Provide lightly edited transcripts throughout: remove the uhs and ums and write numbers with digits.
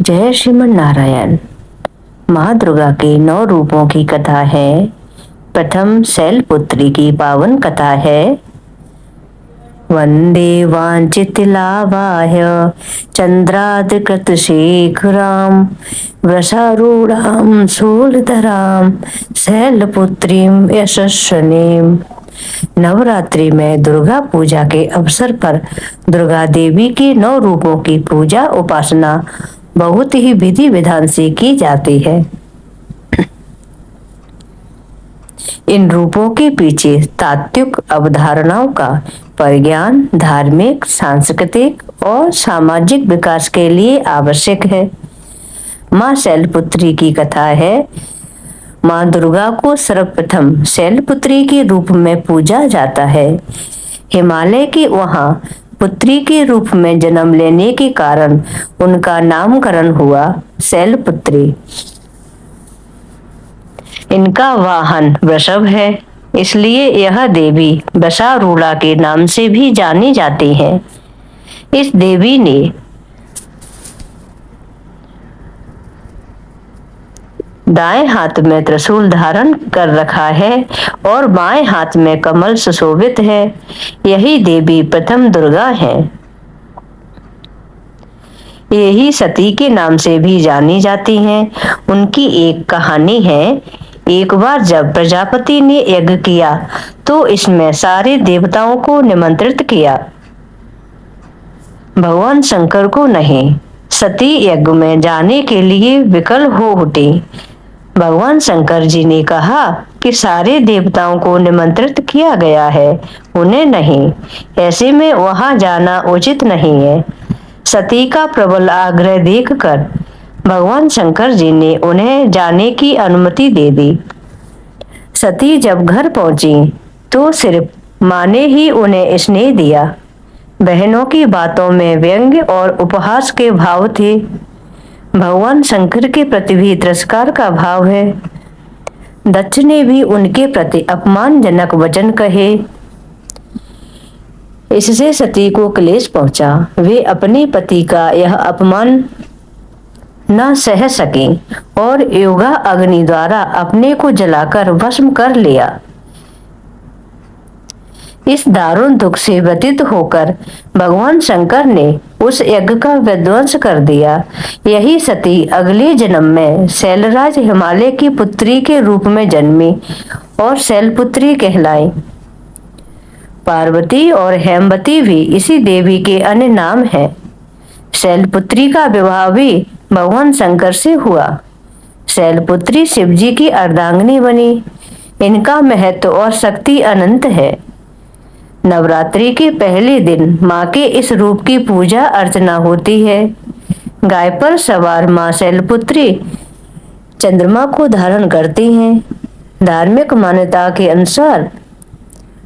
जय श्रीमन नारायण। माँ दुर्गा के 9 रूपों की कथा है। प्रथम शैलपुत्री की पावन कथा है। वंदे वांछितलाभाय चंद्रादिकृत शेखराम वृषारूढ़ां शूलधरां शैलपुत्रीं यशस्विनीं। नवरात्रि में दुर्गा पूजा के अवसर पर दुर्गा देवी के 9 रूपों की पूजा उपासना बहुत ही विधि विधान से की जाती है। इन रूपों के पीछे तात्विक अवधारणाओं का परिज्ञान धार्मिक, सांस्कृतिक और सामाजिक विकास के लिए आवश्यक है। माँ शैलपुत्री की कथा है। माँ दुर्गा को सर्वप्रथम शैलपुत्री के रूप में पूजा जाता है। हिमालय की वहां पुत्री के रूप में जन्म लेने के कारण उनका नामकरण हुआ शैलपुत्री। इनका वाहन वृषभ है, इसलिए यह देवी वृषारूढ़ा के नाम से भी जानी जाती है। इस देवी ने दाएं हाथ में त्रिशूल धारण कर रखा है और बाएं हाथ में कमल सुशोभित है। यही देवी प्रथम दुर्गा है। यही सती के नाम से भी जानी जाती हैं। उनकी एक कहानी है। एक बार जब प्रजापति ने यज्ञ किया तो इसमें सारे देवताओं को निमंत्रित किया, भगवान शंकर को नहीं। सती यज्ञ में जाने के लिए विकल हो उठी। भगवान शंकर जी ने कहा कि सारे देवताओं को निमंत्रित किया गया है, उन्हें नहीं। ऐसे में वहां जाना उचित नहीं है। सती का प्रबल आग्रह देखकर भगवान शंकर जी ने उन्हें जाने की अनुमति दे दी। सती जब घर पहुंची तो सिर्फ मां ने ही उन्हें स्नेह दिया। बहनों की बातों में व्यंग्य और उपहास के भाव थे। भगवान शंकर के प्रति भी तिरस्कार का भाव है। दक्ष ने भी उनके प्रति अपमानजनक वचन कहे। इससे सती को क्लेश पहुंचा। वे अपने पति का यह अपमान न सह सके और योगा अग्नि द्वारा अपने को जलाकर भस्म कर लिया। इस दारुण दुख से व्यतीत होकर भगवान शंकर ने उस यज्ञ का विध्वंस कर दिया। यही सती अगले जन्म में शैलराज हिमालय की पुत्री के रूप में जन्मी और शैलपुत्री कहलाई। पार्वती और हेमवती भी इसी देवी के अन्य नाम हैं। शैलपुत्री का विवाह भी भगवान शंकर से हुआ। शैलपुत्री शिवजी की अर्धांगिनी बनी। इनका महत्व और शक्ति अनंत है। नवरात्रि के पहले दिन माँ के इस रूप की पूजा अर्चना होती है। गाय पर सवार माँ शैलपुत्री चंद्रमा को धारण करती हैं। धार्मिक मान्यता के अनुसार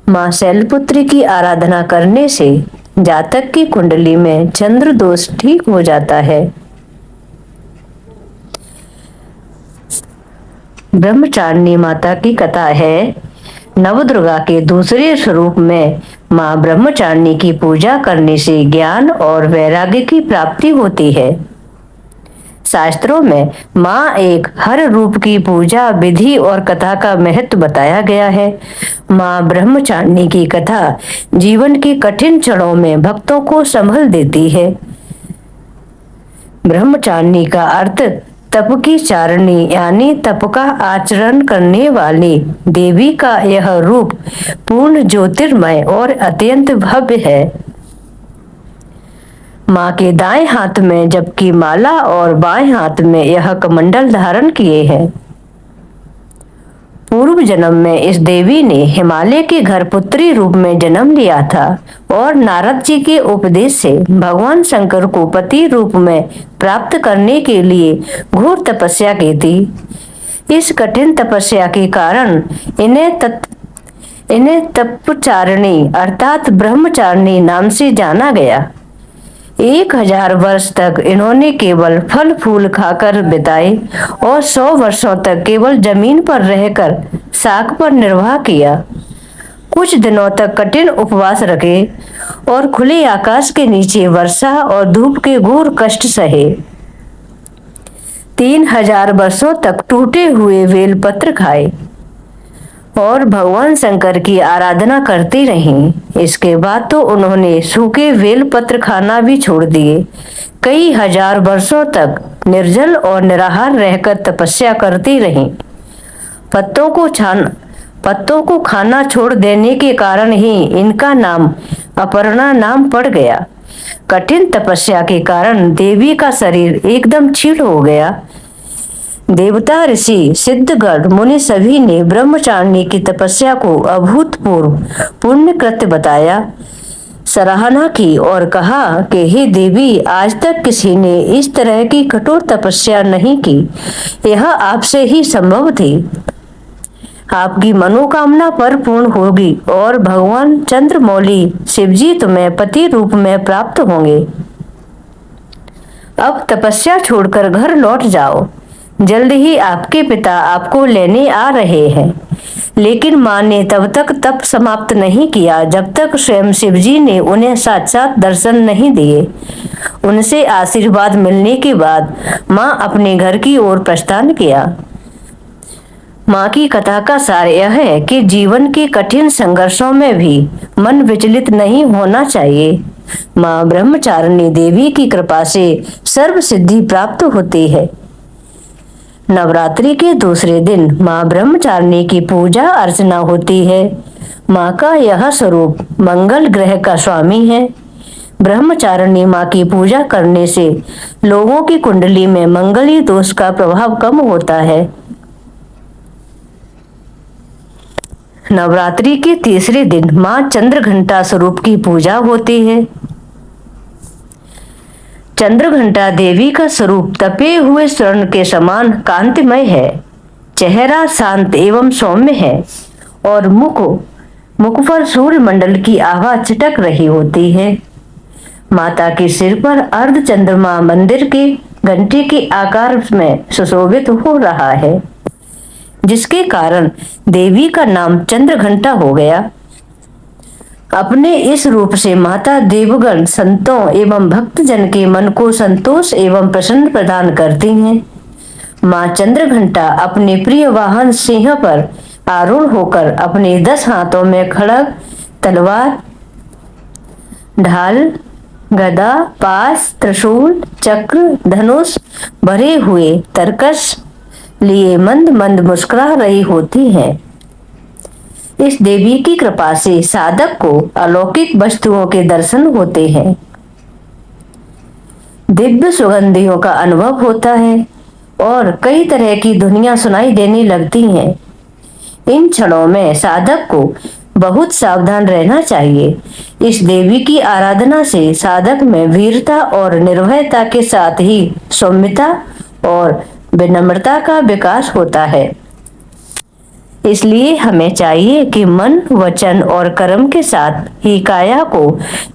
माँ शैलपुत्री की आराधना करने से जातक की कुंडली में चंद्र दोष ठीक हो जाता है। ब्रह्मचारिणी माता की कथा है। नवदुर्गा के दूसरे स्वरूप में माँ ब्रह्मचारिणी की पूजा करने से ज्ञान और वैराग्य की प्राप्ति होती है। शास्त्रों में माँ एक हर रूप की पूजा विधि और कथा का महत्व बताया गया है। माँ ब्रह्मचारिणी की कथा जीवन के कठिन क्षणों में भक्तों को संभल देती है। ब्रह्मचारिणी का अर्थ तप की चारणी यानी तप का आचरण करने वाली देवी का यह रूप पूर्ण ज्योतिर्मय और अत्यंत भव्य है। माँ के दाएं हाथ में जबकि माला और बाएं हाथ में यह कमंडल धारण किए हैं। पूर्व जन्म में इस देवी ने हिमालय के घर पुत्री रूप में जन्म लिया था और नारद जी के उपदेश से भगवान शंकर को पति रूप में प्राप्त करने के लिए घोर तपस्या की थी। इस कठिन तपस्या के कारण इन्हें तपचारिणी अर्थात ब्रह्मचारिणी नाम से जाना गया। 1000 वर्ष तक इन्होंने केवल फल फूल खाकर बिताए और 100 वर्षों तक केवल जमीन पर रहकर शाक पर निर्वाह किया। कुछ दिनों तक कठिन उपवास रखे और खुले आकाश के नीचे वर्षा और धूप के घोर कष्ट सहे। 3000 वर्षों तक टूटे हुए बेलपत्र खाए और भगवान शंकर की आराधना करती रहीं। इसके बाद तो उन्होंने सूखे बेलपत्र खाना भी छोड़ दिए। कई हजार वर्षों तक निर्जल और निराहार रहकर तपस्या करती रहीं। पत्तों को खाना छोड़ देने के कारण ही इनका नाम अपर्णा नाम पड़ गया। कठिन तपस्या के कारण देवी का शरीर एकदम क्षीण हो गया। देवता, ऋषि, सिद्धगण, मुनि सभी ने ब्रह्मचारिणी की तपस्या को अभूतपूर्व पुण्य कृत्य बताया, सराहना की और कहा कि हे देवी, आज तक किसी ने इस तरह की कठोर तपस्या नहीं की। यह आपसे ही संभव थी। आपकी मनोकामना परिपूर्ण होगी और भगवान चंद्रमौली शिवजी तुम्हें पति रूप में प्राप्त होंगे। अब तपस्या छोड़कर घर लौट जाओ। जल्द ही आपके पिता आपको लेने आ रहे हैं। लेकिन माँ ने तब तक तप समाप्त नहीं किया जब तक स्वयं शिवजी ने उन्हें साक्षात दर्शन नहीं दिए। उनसे आशीर्वाद मिलने के बाद माँ अपने घर की ओर प्रस्थान किया। माँ की कथा का सार यह है कि जीवन के कठिन संघर्षों में भी मन विचलित नहीं होना चाहिए। माँ ब्रह्मचारिणी देवी की कृपा से सर्व सिद्धि प्राप्त होती है। नवरात्रि के दूसरे दिन माँ ब्रह्मचारिणी की पूजा अर्चना होती है। माँ का यह स्वरूप मंगल ग्रह का स्वामी है। ब्रह्मचारिणी माँ की पूजा करने से लोगों की कुंडली में मंगली दोष का प्रभाव कम होता है। नवरात्रि के तीसरे दिन माँ चंद्रघंटा स्वरूप की पूजा होती है। चंद्रघंटा देवी का स्वरूप तपे हुए स्वर्ण के समान कांतिमय है। चेहरा शांत एवं सौम्य है और मुख पर सूर्य मंडल की आभा छिटक रही होती है। माता के सिर पर अर्ध चंद्रमा मंदिर के घंटे के आकार में सुशोभित हो रहा है, जिसके कारण देवी का नाम चंद्रघंटा हो गया। अपने इस रूप से माता देवगण, संतों एवं भक्तजन के मन को संतोष एवं प्रसन्न प्रदान करती हैं। माँ चंद्रघंटा अपने प्रिय वाहन सिंह पर आरूढ़ होकर अपने 10 हाथों में खड्ग, तलवार, ढाल, गदा, पाश, त्रिशूल, चक्र, धनुष भरे हुए तरकस लिए मंद मंद मुस्कुरा रही होती है। इस देवी की कृपा से साधक को अलौकिक वस्तुओं के दर्शन होते हैं, दिव्य सुगंधियों का अनुभव होता है और कई तरह की ध्वनियां सुनाई देने लगती हैं। इन क्षणों में साधक को बहुत सावधान रहना चाहिए। इस देवी की आराधना से साधक में वीरता और निर्भयता के साथ ही सौम्यता और विनम्रता का विकास होता है। इसलिए हमें चाहिए कि मन, वचन और कर्म के साथ ही काया को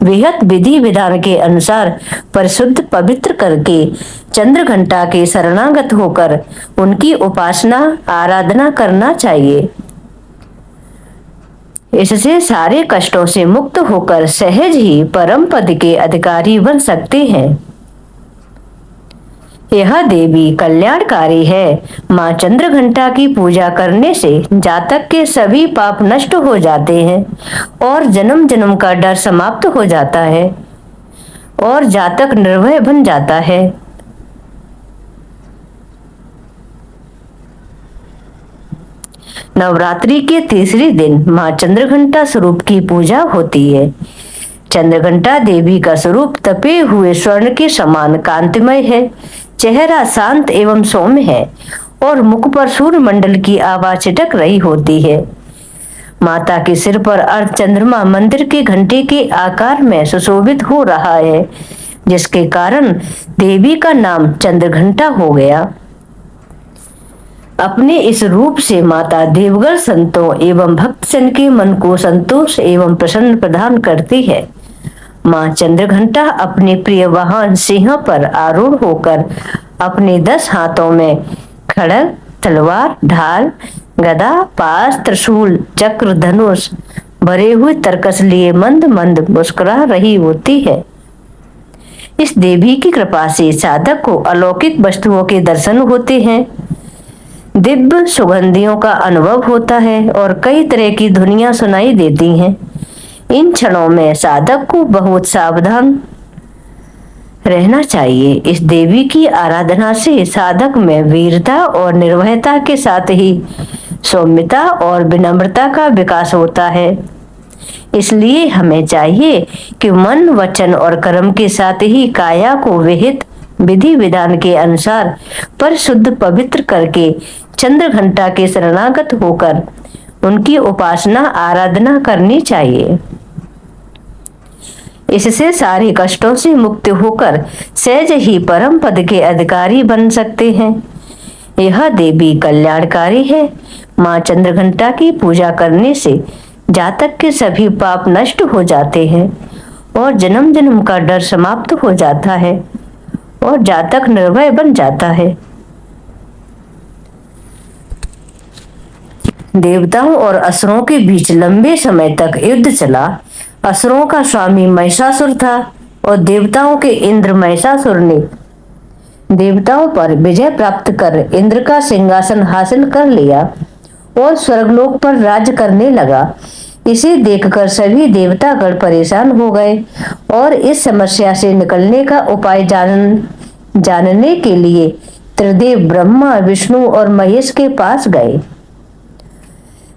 विहित विधि विधान के अनुसार परिशुद्ध पवित्र करके चंद्रघंटा के शरणागत होकर उनकी उपासना आराधना करना चाहिए। इससे सारे कष्टों से मुक्त होकर सहज ही परम पद के अधिकारी बन सकते हैं। यह देवी कल्याणकारी है। माँ चंद्रघंटा की पूजा करने से जातक के सभी पाप नष्ट हो जाते हैं और जन्म जन्म का डर समाप्त हो जाता है और जातक निर्भय बन जाता है। नवरात्रि के तीसरे दिन माँ चंद्रघंटा स्वरूप की पूजा होती है। चंद्रघंटा देवी का स्वरूप तपे हुए स्वर्ण के समान कांतिमय है। चेहरा शांत एवं सौम्य है और मुख पर सूर्य मंडल की आभा छिटक रही होती है। माता के सिर पर अर्ध चंद्रमा मंदिर के घंटे के आकार में सुशोभित हो रहा है, जिसके कारण देवी का नाम चंद्रघंटा हो गया। अपने इस रूप से माता देवगण, संतों एवं भक्तजन के मन को संतोष एवं प्रसन्न प्रदान करती है। माँ चंद्रघंटा अपने प्रिय वाहन सिंह पर आरूढ़ होकर अपने 10 हाथों में खड्ग, तलवार, ढाल, गदा, पाश, त्रिशूल, चक्र, धनुष भरे हुए तरकस लिए मंद मंद मुस्कुरा रही होती है। इस देवी की कृपा से साधक को अलौकिक वस्तुओं के दर्शन होते हैं, दिव्य सुगंधियों का अनुभव होता है और कई तरह की ध्वनियां सुनाई देती हैं। इन क्षणों में साधक को बहुत सावधान रहना चाहिए। इस देवी की आराधना से साधक में वीरता और निर्भयता के साथ ही सौम्यता और विनम्रता का विकास होता है। इसलिए हमें चाहिए कि मन, वचन और कर्म के साथ ही काया को विहित विधि विधान के अनुसार परिशुद्ध पवित्र करके चंद्र घंटा के शरणागत होकर उनकी उपासना आराधना करनी चाहिए। इससे सारे कष्टों से मुक्त होकर सहज ही परम पद के अधिकारी बन सकते हैं। यह देवी कल्याणकारी है। माँ चंद्रघंटा की पूजा करने से जातक के सभी पाप नष्ट हो जाते हैं और जन्म जन्म का डर समाप्त हो जाता है और जातक निर्भय बन जाता है। देवताओं और असुरों के बीच लंबे समय तक युद्ध चला। असुरों का स्वामी महिषासुर था और देवताओं के इंद्र महिषासुर ने देवताओं पर विजय प्राप्त कर इंद्र का सिंहासन हासिल कर लिया और स्वर्गलोक पर राज करने लगा। इसे देखकर सभी देवतागण परेशान हो गए और इस समस्या से निकलने का उपाय जानने के लिए त्रिदेव ब्रह्मा, विष्णु और महेश के पास गए।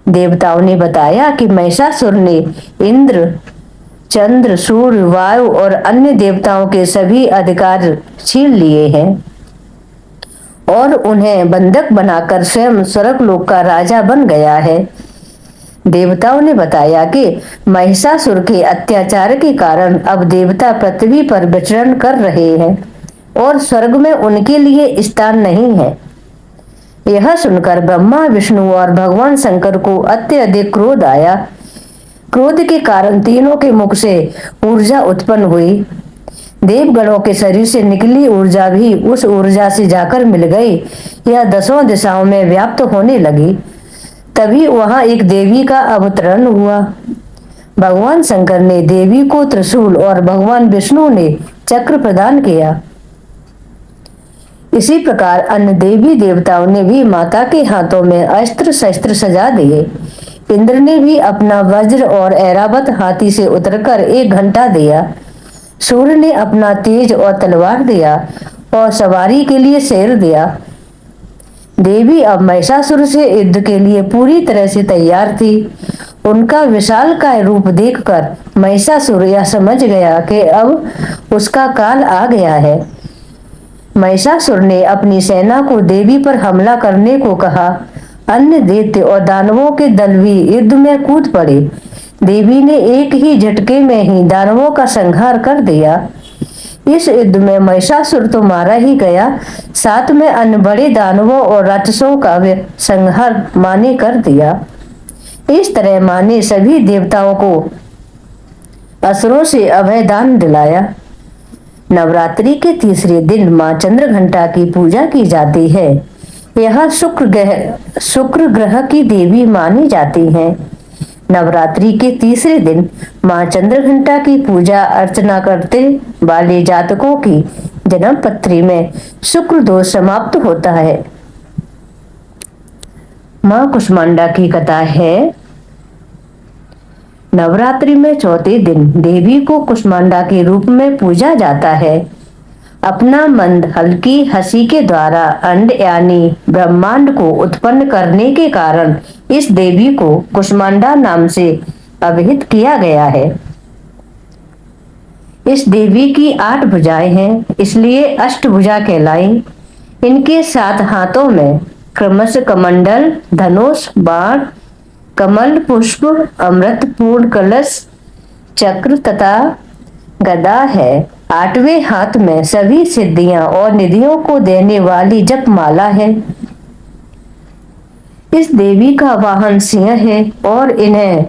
देवताओं ने बताया कि महिषासुर ने इंद्र, चंद्र, सूर्य, वायु और अन्य देवताओं के सभी अधिकार छीन लिए हैं और उन्हें बंधक बनाकर स्वयं स्वर्गलोक का राजा बन गया है। देवताओं ने बताया कि महिषासुर के अत्याचार के कारण अब देवता पृथ्वी पर विचरण कर रहे हैं और स्वर्ग में उनके लिए स्थान नहीं है। यह सुनकर ब्रह्मा, विष्णु और भगवान शंकर को अत्यधिक क्रोध आया। क्रोध के कारण तीनों के मुख से ऊर्जा उत्पन्न हुई। देवगणों के शरीर से निकली ऊर्जा भी उस ऊर्जा से जाकर मिल गई। यह दसों दिशाओं में व्याप्त होने लगी। तभी वहां एक देवी का अवतरण हुआ। भगवान शंकर ने देवी को त्रिशूल और भगवान विष्णु ने चक्र प्रदान किया। इसी प्रकार अन्य देवी देवताओं ने भी माता के हाथों में अस्त्र शस्त्र सजा दिए। इंद्र ने भी अपना वज्र और ऐरावत हाथी से उतरकर एक घंटा दिया। सूर्य ने अपना तेज और तलवार दिया और सवारी के लिए शेर दिया। देवी अब महिषासुर से युद्ध के लिए पूरी तरह से तैयार थी। उनका विशालकाय रूप देखकर महिषासुर यह समझ गया कि अब उसका काल आ गया है। महिषासुर ने अपनी सेना को देवी पर हमला करने को कहा। अन्य दैत्य और दानवों के दल भी युद्ध में कूद पड़े। देवी ने एक ही झटके में ही दानवों का संहार कर दिया। इस युद्ध में महिषासुर तो मारा ही गया, साथ में अन्य बड़े दानवों और राक्षसों का संहार माँ ने कर दिया। इस तरह माँ ने सभी देवताओं को असुरों से अभय दान दिलाया। नवरात्रि के तीसरे दिन माँ चंद्रघंटा की पूजा की जाती है। यह शुक्र ग्रह की देवी मानी जाती है। नवरात्रि के तीसरे दिन माँ चंद्रघंटा की पूजा अर्चना करते वाले जातकों की जन्म पत्री में शुक्र दोष समाप्त होता है। माँ कुष्मांडा की कथा है। नवरात्रि में चौथे दिन देवी को कुष्मांडा के रूप में पूजा जाता है। अपना मंद हल्की हंसी के द्वारा अंड यानी ब्रह्मांड को उत्पन्न करने के कारण इस देवी को कुष्मांडा नाम से अभिहित किया गया है। इस देवी की 8 भुजाएं हैं, इसलिए अष्टभुजा कहलाई। इनके 7 हाथों में क्रमशः कमंडल, धनुष, बाण, कमल पुष्प, अमृत पूर्ण कलश, चक्र तथा गदा है। 8वें हाथ में सभी सिद्धियां और निधियों को देने वाली जपमाला है। इस देवी का वाहन सिंह है और इन्हें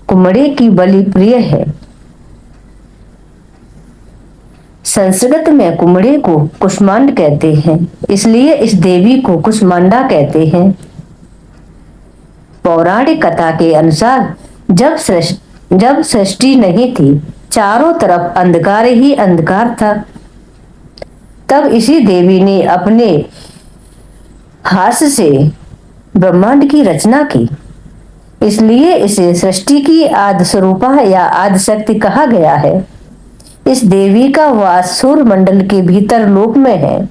कुमड़े की बलि प्रिय है। संस्कृत में कुमड़े को कुष्मांड कहते हैं, इसलिए इस देवी को कुष्मांडा कहते हैं। पौराणिक कथा के अनुसार जब सृष्टि नहीं थी, चारों तरफ अंधकार ही अंधकार था। तब इसी देवी ने अपने हाथ से ब्रह्मांड की रचना की। इसलिए इसे सृष्टि की आदि स्वरूपा या आदि शक्ति कहा गया है। इस देवी का वास सूर्य मंडल के भीतर लोक में है।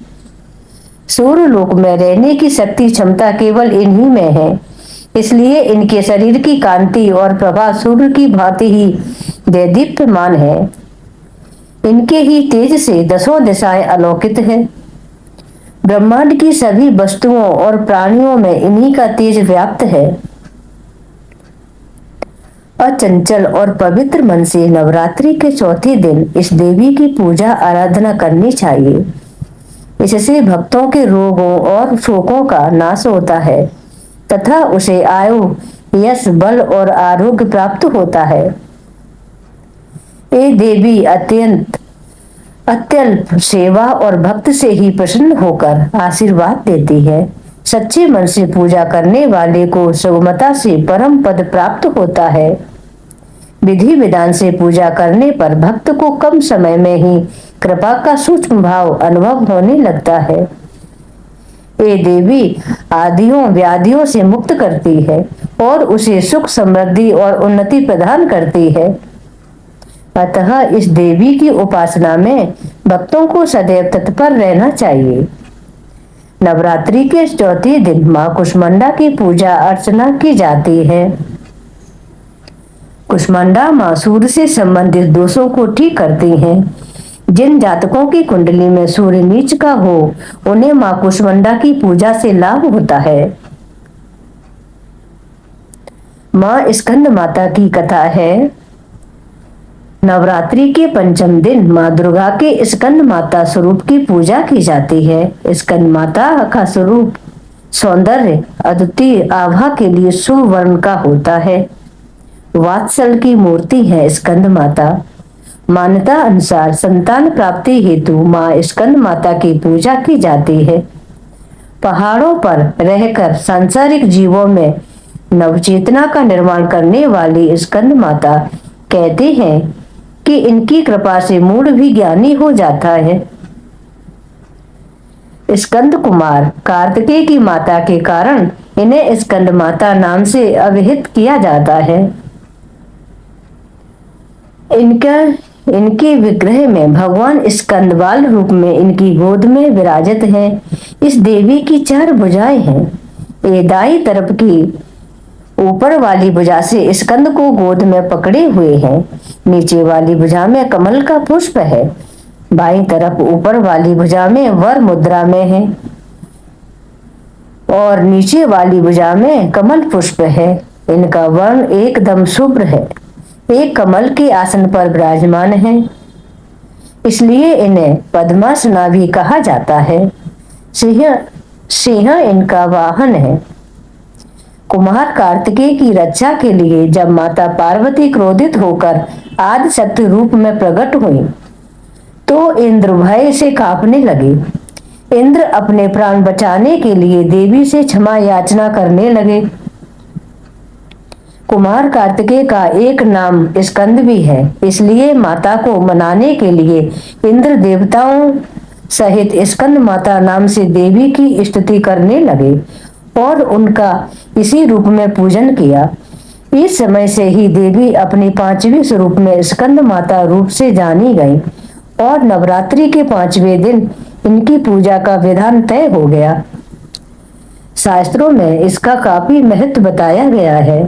सूर्य लोक में रहने की शक्ति क्षमता केवल इन्हीं में है। इसलिए इनके शरीर की कांति और प्रभा सूर्य की भांति ही दैदीप्यमान है। इनके ही तेज से दसों दिशाएं अलौकित है। ब्रह्मांड की सभी वस्तुओं और प्राणियों में इन्हीं का तेज व्याप्त है। अचंचल और पवित्र मन से नवरात्रि के चौथे दिन इस देवी की पूजा आराधना करनी चाहिए। इससे भक्तों के रोगों और शोकों का नाश होता है तथा उसे आयु, यश, बल और आरोग्य प्राप्त होता है। ये देवी अत्यल्प सेवा और भक्त से ही प्रसन्न होकर आशीर्वाद देती है। सच्चे मन से पूजा करने वाले को सुगमता से परम पद प्राप्त होता है। विधि विधान से पूजा करने पर भक्त को कम समय में ही कृपा का सूक्ष्म भाव अनुभव होने लगता है। ये देवी आदियों व्याधियों से मुक्त करती है और उसे सुख, समृद्धि और उन्नति प्रदान करती है। अतः इस देवी की उपासना में भक्तों को सदैव तत्पर रहना चाहिए। नवरात्रि के चौथे दिन मां कुष्मांडा की पूजा अर्चना की जाती है। कुष्मांडा मां सूर्य से संबंधित दोषों को ठीक करती हैं। जिन जातकों की कुंडली में सूर्य नीच का हो, उन्हें मां कुष्मांडा की पूजा से लाभ होता है। मां स्कंद माता की कथा है। नवरात्रि के पंचम दिन मां दुर्गा के स्कंद माता स्वरूप की पूजा की जाती है। स्कंद माता का स्वरूप सौंदर्य, अद्वितीय आभा के लिए सुवर्ण का होता है। वात्सल की मूर्ति है स्कंद माता। मान्यता अनुसार संतान प्राप्ति हेतु मां स्कंद माता की पूजा की जाती है। पहाड़ों पर रहकर सांसारिक जीवों में नवचेतना का निर्माण करने वाली स्कंद माता कहते हैं कि इनकी कृपा से मूढ़ भी ज्ञानी हो जाता है। स्कंद कुमार कार्तिकेय की माता के कारण इन्हें स्कंद माता नाम से अभिहित किया जाता है। इनके विग्रह में भगवान स्कंद बाल रूप में इनकी गोद में विराजित हैं। इस देवी की 4 भुजाएं हैं। ये दाई तरफ की ऊपर वाली भुजा से स्कंद को गोद में पकड़े हुए हैं। नीचे वाली भुजा में कमल का पुष्प है। बाईं तरफ ऊपर वाली भुजा में वर मुद्रा में है और नीचे वाली भुजा में कमल पुष्प है। इनका वर्ण एकदम शुभ्र है। एक कमल के आसन पर विराजमान है, इसलिए इन्हें पद्मासना भी कहा जाता है। सिंह इनका वाहन है। कुमार कार्तिकेय की रक्षा के लिए जब माता पार्वती क्रोधित होकर आदि शक्ति रूप में प्रकट हुई तो इंद्र भय से कांपने लगे। इंद्र अपने प्राण बचाने के लिए देवी से क्षमा याचना करने लगे। कुमार कार्तिकेय का एक नाम स्कंद भी है, इसलिए माता को मनाने के लिए इंद्र देवताओं सहित स्कंद माता नाम से देवी की स्तुति करने लगे और उनका इसी रूप में पूजन किया। इस समय से ही देवी अपने 5वें स्वरूप में स्कंद माता रूप से जानी गई और नवरात्रि के 5वें दिन इनकी पूजा का विधान तय हो गया। शास्त्रों में इसका काफी महत्व बताया गया है।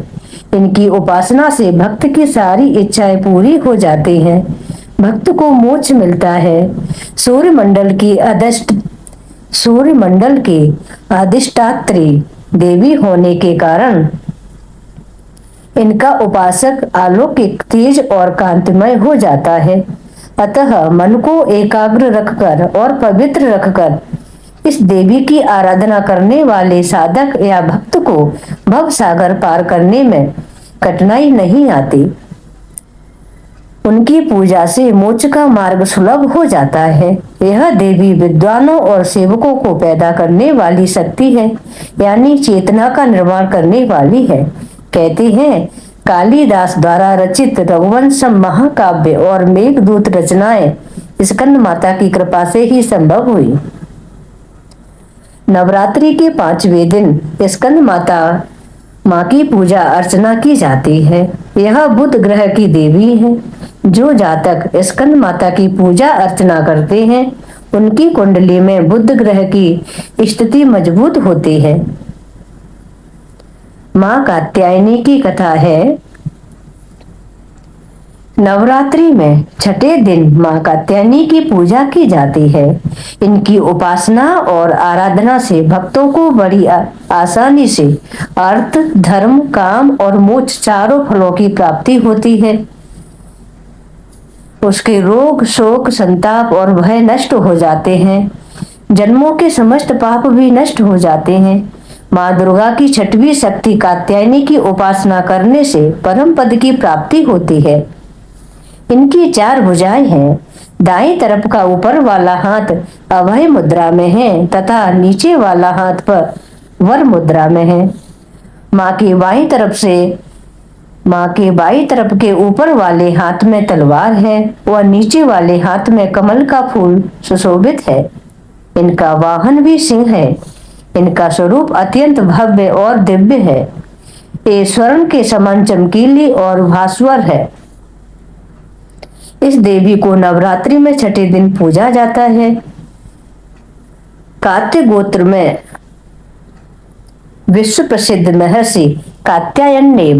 इनकी उपासना से भक्त की सारी इच्छाएं पूरी हो जाती हैं। भक्त को मोक्ष मिलता है। सूर्य मंडल की अधिष्ठात्री देवी होने के कारण इनका उपासक अलौकिक, तेज और कांतिमय हो जाता है। अतः मन को एकाग्र रखकर और पवित्र रखकर इस देवी की आराधना करने वाले साधक या भक्त को भव सागर पार करने में कठिनाई नहीं आती। उनकी पूजा से मोक्ष का मार्ग सुलभ हो जाता है। यह देवी विद्वानों और सेवकों को पैदा करने वाली शक्ति है, यानी चेतना का निर्माण करने वाली है। कहते हैं कालिदास द्वारा रचित रघुवंशम महाकाव्य और मेघदूत रचनाएं स्कंद माता की कृपा से ही संभव हुई। नवरात्रि के 5वें दिन स्कंद माता माँ की पूजा अर्चना की जाती है। यह बुध ग्रह की देवी है। जो जातक स्कंद माता की पूजा अर्चना करते हैं उनकी कुंडली में बुध ग्रह की स्थिति मजबूत होती है। माँ कात्यायनी की कथा है। नवरात्रि में छठे दिन माँ कात्यायनी की पूजा की जाती है। इनकी उपासना और आराधना से भक्तों को बड़ी आसानी से अर्थ, धर्म, काम और मोक्ष चारों फलों की प्राप्ति होती है। उसके रोग, शोक, संताप और भय नष्ट हो जाते हैं। जन्मों के समस्त पाप भी नष्ट हो जाते हैं। माँ दुर्गा की छठवीं शक्ति कात्यायनी की उपासना करने से परम पद की प्राप्ति होती है। इनकी 4 भुजाएं हैं। दाईं तरफ का ऊपर वाला हाथ अभय मुद्रा में है तथा नीचे वाला हाथ पर वर मुद्रा में है। माँ के बाईं तरफ के ऊपर वाले हाथ में तलवार है और नीचे वाले हाथ में कमल का फूल सुशोभित है। इनका वाहन भी सिंह है। इनका स्वरूप अत्यंत भव्य और दिव्य है। ये स्वर्ण के समान चमकीली और भास्वर है। इस देवी को नवरात्रि में छठे दिन पूजा जाता है। कात्य गोत्र में विश्व प्रसिद्ध महर्षि कात्यायन ने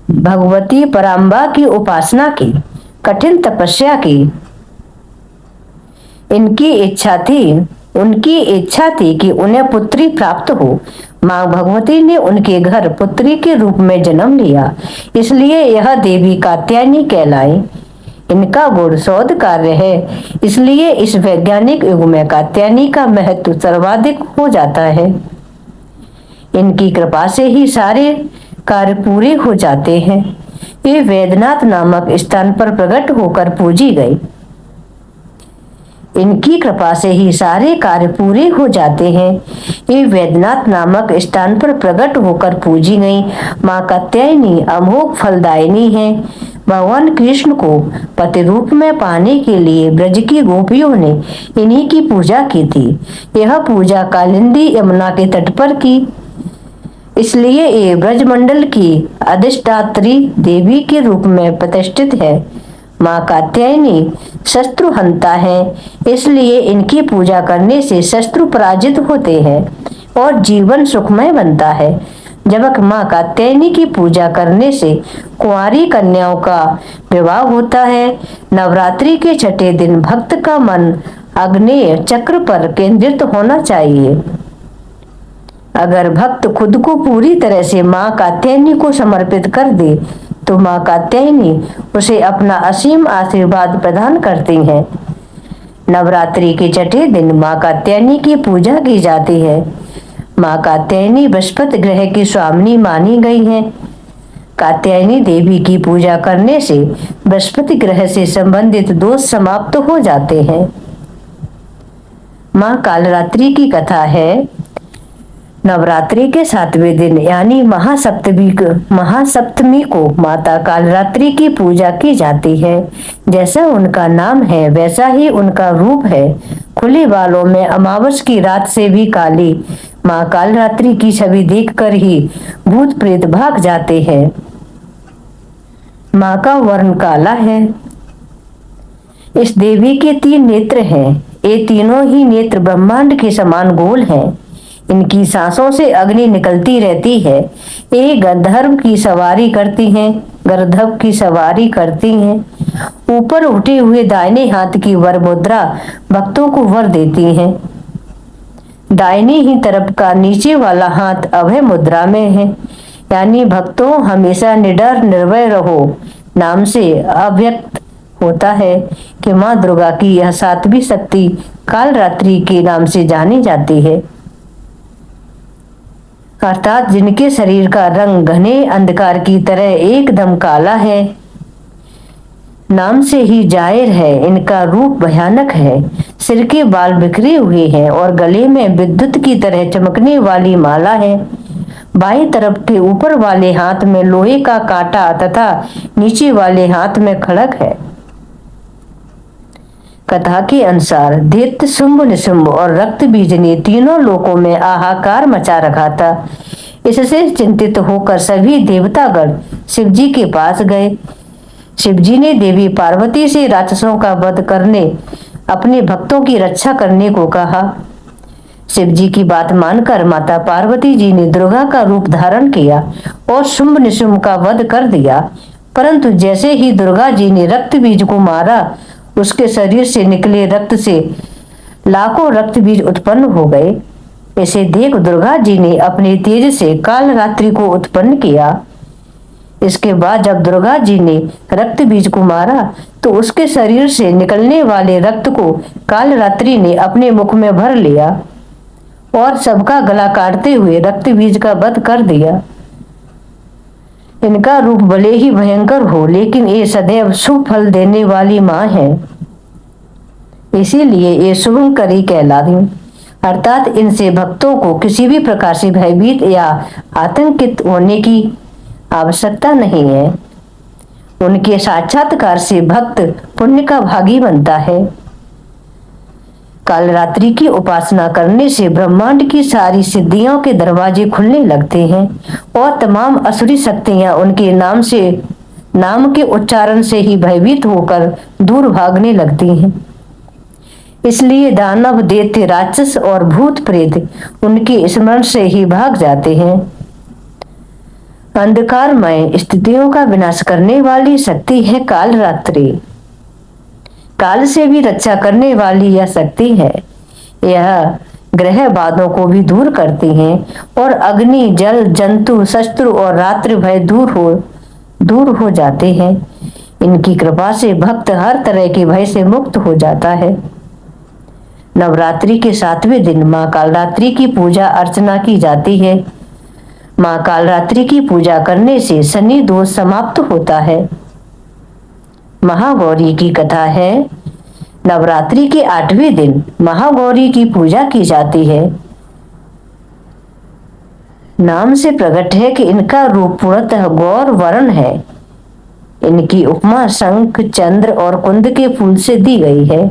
भगवती पराम्बा की उपासना की, कठिन तपस्या की। उनकी इच्छा थी कि उन्हें पुत्री प्राप्त हो। मां भगवती ने उनके घर पुत्री के रूप में जन्म लिया, इसलिए यह देवी कात्यायनी कहलाई। इनका गुण शोध कार्य है, इसलिए इस वैज्ञानिक युग में कात्यायनी का महत्व सर्वाधिक हो जाता है। इनकी कृपा से ही सारे कार्य पूरे हो जाते हैं। ये वैद्यनाथ नामक स्थान पर प्रकट होकर पूजी गई। इनकी कृपा से ही सारे कार्य पूरे हो जाते हैं। ये वैद्यनाथ नामक स्थान पर प्रकट होकर पूजी गई माँ कात्यायनी अमोघ फलदायिनी है। भगवान कृष्ण को पति रूप में पाने के लिए ब्रज की गोपियों ने इन्हीं की पूजा की थी। यह पूजा कालिंदी यमुना के तट पर की, इसलिए ये ब्रजमंडल की अधिष्ठात्री देवी के रूप में प्रतिष्ठित है। माँ कात्यायनी शत्रुहंता है, इसलिए इनकी पूजा करने से शत्रु पराजित होते हैं और जीवन सुखमय बनता है। जब माँ कात्यायनी की पूजा करने से कुंवारी कन्याओं का विवाह होता है। नवरात्रि के छठे दिन भक्त का मन आग्नेय चक्र पर केंद्रित होना चाहिए। अगर भक्त खुद को पूरी तरह से माँ कात्यायनी को समर्पित कर दे तो माँ कात्यायनी उसे अपना असीम आशीर्वाद प्रदान करती हैं। नवरात्रि के छठे दिन माँ कात्यायनी की पूजा की जाती है। माँ कात्यायनी बृहस्पति ग्रह की स्वामिनी मानी गई है। कात्यायनी देवी की पूजा करने से बृहस्पति ग्रह से संबंधित दोष समाप्त हो जाते हैं। माँ कालरात्रि की कथा है। नवरात्रि के 7वें दिन यानी महासप्तमी को माता कालरात्रि की पूजा की जाती है। जैसा उनका नाम है वैसा ही उनका रूप है। खुले बालों में अमावस की रात से भी काली माँ कालरात्रि की छवि देखकर ही भूत प्रेत भाग जाते हैं। माँ का वर्ण काला है। इस देवी के 3 नेत्र हैं। ये तीनों ही नेत्र ब्रह्मांड के समान गोल हैं। इनकी सांसों से अग्नि निकलती रहती है। ये गंधर्व की सवारी करती हैं। ऊपर उठे हुए दाहिने हाथ की वर मुद्रा भक्तों को वर देती हैं। दाहिनी ही तरफ का नीचे वाला हाथ अभय मुद्रा में है, यानी भक्तों हमेशा निडर निर्भय रहो नाम से अव्यक्त होता है कि माँ दुर्गा की यह 7वीं शक्ति कालरात्रि के नाम से जानी जाती है। अर्थात जिनके शरीर का रंग घने अंधकार की तरह एकदम काला है, नाम से ही जाहिर है इनका रूप भयानक है। सिर के बाल बिखरे हुए हैं और गले में विद्युत की तरह चमकने वाली माला है। बाईं तरफ के ऊपर वाले हाथ में लोहे का कांटा तथा नीचे वाले हाथ में खड़ग है। कथा के अनुसार दैत्य शुंभ निशुंभ और रक्त बीज ने तीनों लोकों में हाहाकार मचा रखा था। इससे चिंतित होकर सभी देवतागण शिवजी के पास गए। शिवजी ने देवी पार्वती से राक्षसों का वध करने, अपने भक्तों की रक्षा करने को कहा। शिवजी की बात मानकर माता पार्वती जी ने दुर्गा का रूप धारण किया और शुंभ निशुंभ का वध कर दिया। परंतु जैसे ही दुर्गा जी ने रक्त बीज को मारा, उसके शरीर से निकले रक्त से लाखों रक्त बीज उत्पन्न हो गए। इसे देख दुर्गा जी ने अपने तेज से काल रात्रि को उत्पन्न किया। इसके बाद जब दुर्गा जी ने रक्त बीज को मारा तो उसके शरीर से निकलने वाले रक्त को काल रात्रि ने अपने मुख में भर लिया और सबका गला काटते हुए रक्त बीज का वध कर दिया। इनका रूप भले ही भयंकर हो, लेकिन ये सदैव शुभ फल देने वाली माँ है, इसीलिए ये शुभंकरी कहलाती, अर्थात इनसे भक्तों को किसी भी प्रकार से भयभीत या आतंकित होने की आवश्यकता नहीं है। उनके साक्षात्कार से भक्त पुण्य का भागी बनता है। कालरात्रि की उपासना करने से ब्रह्मांड की सारी सिद्धियों के दरवाजे खुलने लगते हैं और तमाम असुरी शक्तियां उनके नाम के उच्चारण से ही भयभीत होकर दूर भागने लगती हैं। इसलिए दानव, दैत्य, राक्षस और भूत प्रेत उनके स्मरण से ही भाग जाते हैं। अंधकारमय स्थितियों का विनाश करने वाली शक्ति है कालरात्रि। काल से भी रक्षा करने वाली यह शक्ति है। यह ग्रह बाधों को भी दूर करती है और अग्नि, जल, जंतु, शत्रु और रात्रि भय दूर हो जाते हैं। इनकी कृपा से भक्त हर तरह के भय से मुक्त हो जाता है। नवरात्रि के 7वें दिन माँ कालरात्रि की पूजा अर्चना की जाती है। माँ कालरात्रि की पूजा करने से शनि दोष समाप्त होता है। महागौरी की कथा है। नवरात्रि के 8वें दिन महागौरी की पूजा की जाती है। नाम से प्रकट है कि इनका रूप पूर्णतः गौर वर्ण है। इनकी उपमा शंख, चंद्र और कुंद के फूल से दी गई है।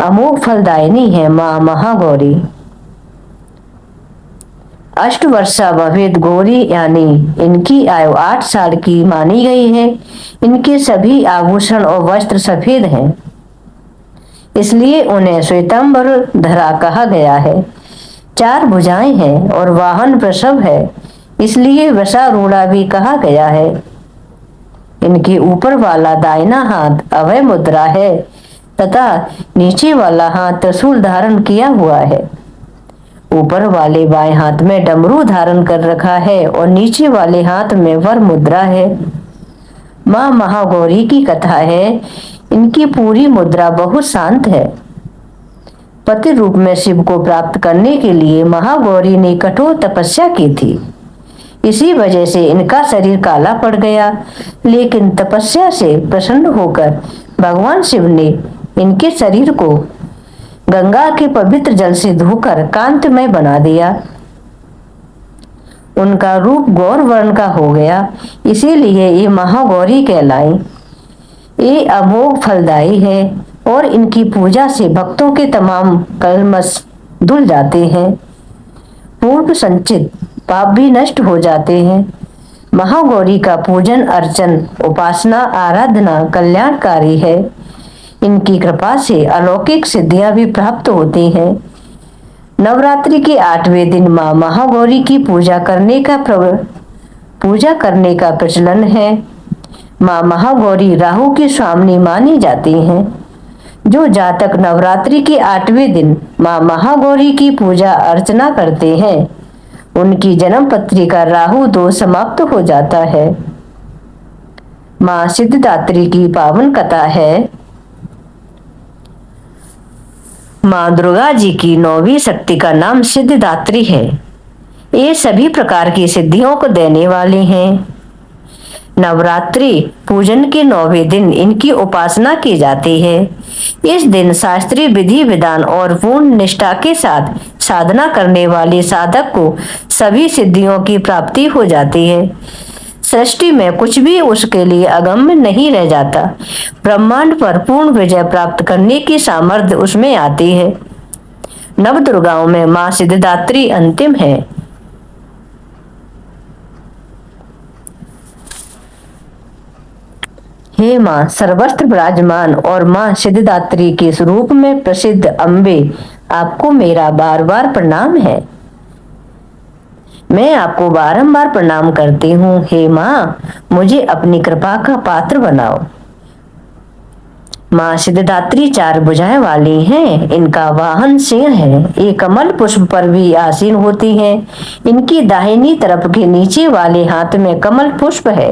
अमोघ फलदायिनी है माँ महागौरी। अष्टवर्षा भवेद गौरी, यानी इनकी आयु 8 साल की मानी गई है। इनके सभी आभूषण और वस्त्र सफेद हैं, इसलिए उन्हें श्वेतांबर धरा कहा गया है। 4 भुजाएं हैं और वाहन वृषभ है, इसलिए वृषारूढ़ा भी कहा गया है। इनके ऊपर वाला दाहिना हाथ अभय मुद्रा है तथा नीचे वाला हाथ त्रिशूल धारण किया हुआ है। ऊपर वाले बाएं हाथ में डमरू धारण कर रखा है और नीचे वाले हाथ में वर मुद्रा है। माँ महागौरी की कथा है। इनकी पूरी मुद्रा बहुत शांत है। पति रूप में शिव को प्राप्त करने के लिए महागौरी ने कठोर तपस्या की थी। इसी वजह से इनका शरीर काला पड़ गया, लेकिन तपस्या से प्रसन्न होकर भगवान शिव ने इनके शरीर को गंगा के पवित्र जल से धोकर कांतमय बना दिया। उनका रूप गौर वर्ण का हो गया, इसीलिए ये महागौरी कहलाई। ये अमोघ फलदायी है और इनकी पूजा से भक्तों के तमाम कलमश धुल जाते हैं। पूर्व संचित पाप भी नष्ट हो जाते हैं। महागौरी का पूजन, अर्चन, उपासना, आराधना कल्याणकारी है। इनकी कृपा से अलौकिक सिद्धियां भी प्राप्त होती हैं। नवरात्रि के 8वें दिन माँ महागौरी की पूजा करने का प्रचलन है। माँ महागौरी राहु की स्वामिनी मानी जाती हैं। जो जातक नवरात्रि के 8वें दिन माँ महागौरी की पूजा अर्चना करते हैं, उनकी जन्म पत्रिका राहु दोष समाप्त हो जाता है। माँ सिद्धिदात्री की पावन कथा है। माँ दुर्गा जी की 9वीं शक्ति का नाम सिद्धिदात्री है। ये सभी प्रकार की सिद्धियों को देने वाली हैं। नवरात्रि पूजन के 9वें दिन इनकी उपासना की जाती है। इस दिन शास्त्रीय विधि विधान और पूर्ण निष्ठा के साथ साधना करने वाले साधक को सभी सिद्धियों की प्राप्ति हो जाती है। सृष्टि में कुछ भी उसके लिए अगम्य नहीं रह जाता। ब्रह्मांड पर पूर्ण विजय प्राप्त करने की सामर्थ्य उसमें आती है। नव दुर्गाओं में मां सिद्धिदात्री अंतिम है। हे मां सर्वस्त्र विराजमान और मां सिद्धिदात्री के स्वरूप में प्रसिद्ध अम्बे, आपको मेरा बार बार प्रणाम है। मैं आपको बारंबार प्रणाम करती हूँ। हे मां, मुझे अपनी कृपा का पात्र बनाओ। मां सिद्धिदात्री 4 भुजाएं वाली हैं। इनका वाहन सिंह है। ये कमल पुष्प पर भी आसीन होती हैं। इनकी दाहिनी तरफ के नीचे वाले हाथ में कमल पुष्प है।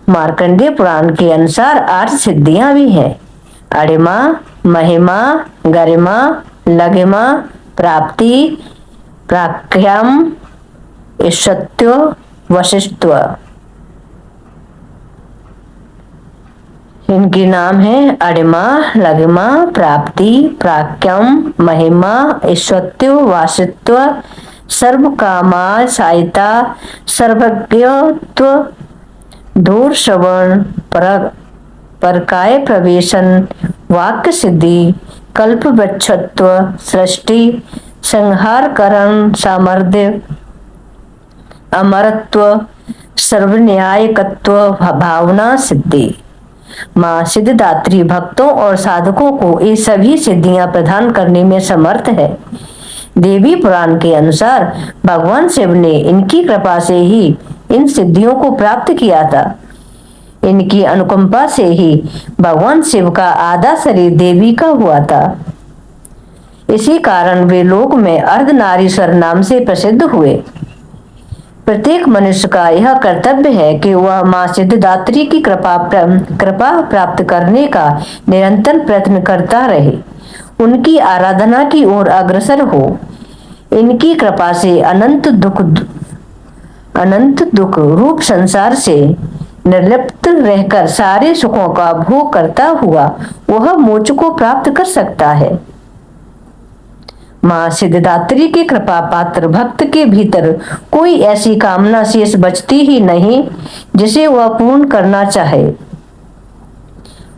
मार्कंडेय पुराण के अनुसार 8 सिद्धियां भी हैं। अणिमा, महिमा, गरिमा, लघिमा, प्राप्ति, प्राख्याम, ईशत्व, वशिष्ठत्व। इनके नाम है अणिमा, लघिमा, प्राप्ति, प्राख्याम, महिमा, ईशत्व, वासित्व, सर्व कामा सहायता, सर्वज्ञत्व, दूर श्रवण, परकाय प्रवेशन, वाक्य सिद्धि, कल्प वृक्षत्व, सृष्टि संहार करण सामर्थ्य, अमरत्व, सर्वन्यायकत्व, भावना सिद्धि। मां सिद्धिदात्री भक्तों और साधकों को ये सभी सिद्धियां प्रदान करने में समर्थ है। देवी पुराण के अनुसार भगवान शिव ने इनकी कृपा से ही इन सिद्धियों को प्राप्त किया था। इनकी अनुकंपा से ही भगवान शिव का आधा शरीर देवी का हुआ था। इसी कारण वे लोक में अर्धनारीश्वर नाम से प्रसिद्ध हुए। प्रत्येक मनुष्य का यह कर्तव्य है कि वह मां सिद्धिदात्री की कृपा प्राप्त करने का निरंतर प्रयत्न करता रहे, उनकी आराधना की ओर अग्रसर हो। इनकी कृपा से अनंत दुख रूप संसार से निर्लिप्त रहकर सारे सुखों का भोग करता हुआ वह मोक्ष को प्राप्त कर सकता है। मां सिद्धिदात्री की कृपा पात्र भक्त के भीतर कोई ऐसी कामना शेष बचती ही नहीं जिसे वह पूर्ण करना चाहे।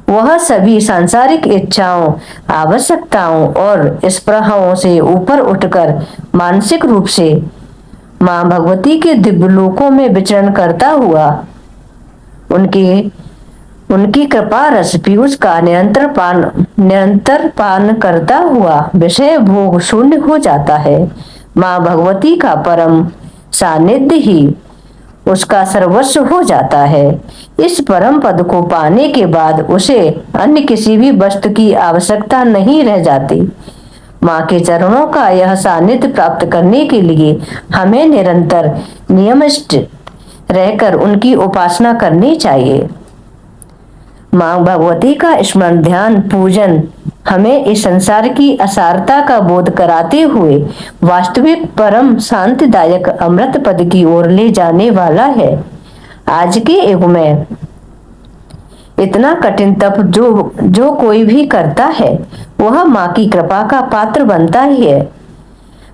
वह सभी सांसारिक इच्छाओं, आवश्यकताओं और स्पृहाओं से ऊपर उठकर मानसिक रूप से मां भगवती के दिव्य लोकों में विचरण करता हुआ उनकी कृपा रस पीयूष का निरंतर पान करता हुआ विषय भोग शून्य हो जाता है। मां भगवती का परम सानिध्य ही उसका सर्वस्व हो जाता है। इस परम पद को पाने के बाद उसे अन्य किसी भी वस्तु की आवश्यकता नहीं रह जाती। मां के चरणों का यह सानिध्य प्राप्त करने के लिए हमें निरंतर नियमित रहकर उनकी उपासना करनी चाहिए। मां भगवती का स्मरण, ध्यान, पूजन हमें इस संसार की असारता का बोध कराते हुए वास्तविक परम शांतिदायक अमृत पद की ओर ले जाने वाला है। आज के युग में इतना कठिन तप जो कोई भी करता है वह मां की कृपा का पात्र बनता ही है।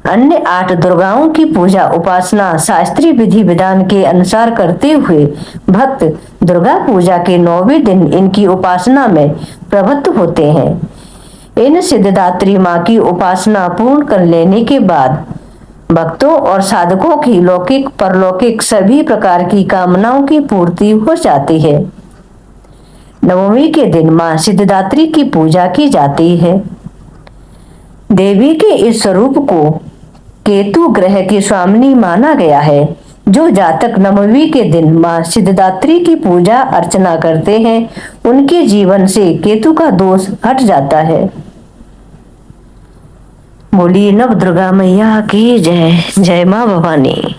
अन्य 8 दुर्गाओं की पूजा उपासना शास्त्रीय विधि विधान के अनुसार करते हुए भक्त दुर्गा पूजा के 9वें दिन इनकी उपासना में प्रवृत्त होते हैं। इन सिद्धिदात्री मां की उपासना पूर्ण कर लेने के बाद भक्तों और साधकों की लौकिक परलौकिक सभी प्रकार की कामनाओं की पूर्ति हो जाती है। नवमी के दिन मां सिद्धिदात्री की पूजा की जाती है। देवी के इस स्वरूप को केतु ग्रह की स्वामिनी माना गया है। जो जातक नवमी के दिन मां सिद्धिदात्री की पूजा अर्चना करते हैं उनके जीवन से केतु का दोष हट जाता है। बोलिए नव दुर्गा मैया की जय। जय मां भवानी।